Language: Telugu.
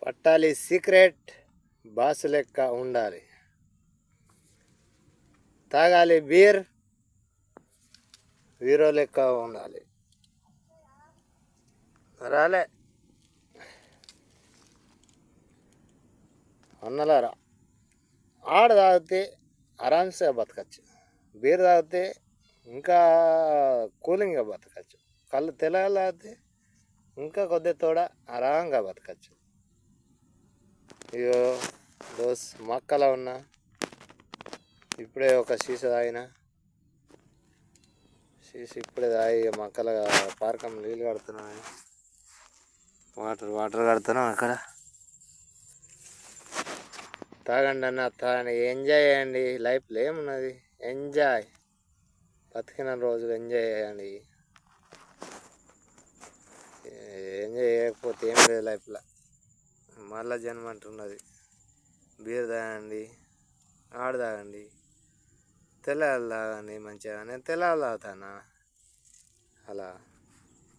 పట్టాలి సీక్రెట్ బాస్ లెక్క ఉండాలి. తాగాలి బీర్ హీరో లెక్క ఉండాలి. రాలే అన్నలారా, ఆడ తాగితే ఆరామ్సే బతకచ్చు. బీర్ తాగితే ఇంకా కూలింగ్గా బతకచ్చు. కళ్ళు తెల్లగలాగితే ఇంకా కొద్దిగా తోడ ఆరాంగా బతకచ్చు. ఇగో దోస్ మక్కలో ఉన్నా, ఇప్పుడే ఒక సీసా తాగిన. సీసా ఇప్పుడే తాగి మక్కల పార్కం నీళ్ళు కడుతున్నాను. వాటర్ కడుతున్నాం అక్కడ. తాగండి అన్న, తాగండి, ఎంజాయ్ చేయండి. లైఫ్లో ఏమున్నది, ఎంజాయ్. బతికిన రోజులు ఎంజాయ్ చేయండి. ఎంజాయ్ చేయకపోతే ఏం లేదు లైఫ్లో. మళ్ళా జన్మ అంటున్నది. బీర్ తాగండి, ఆడు తాగండి, తెల్లలు తాగండి మంచిగా. నేను తెల్లలు తాగుతాను అలా.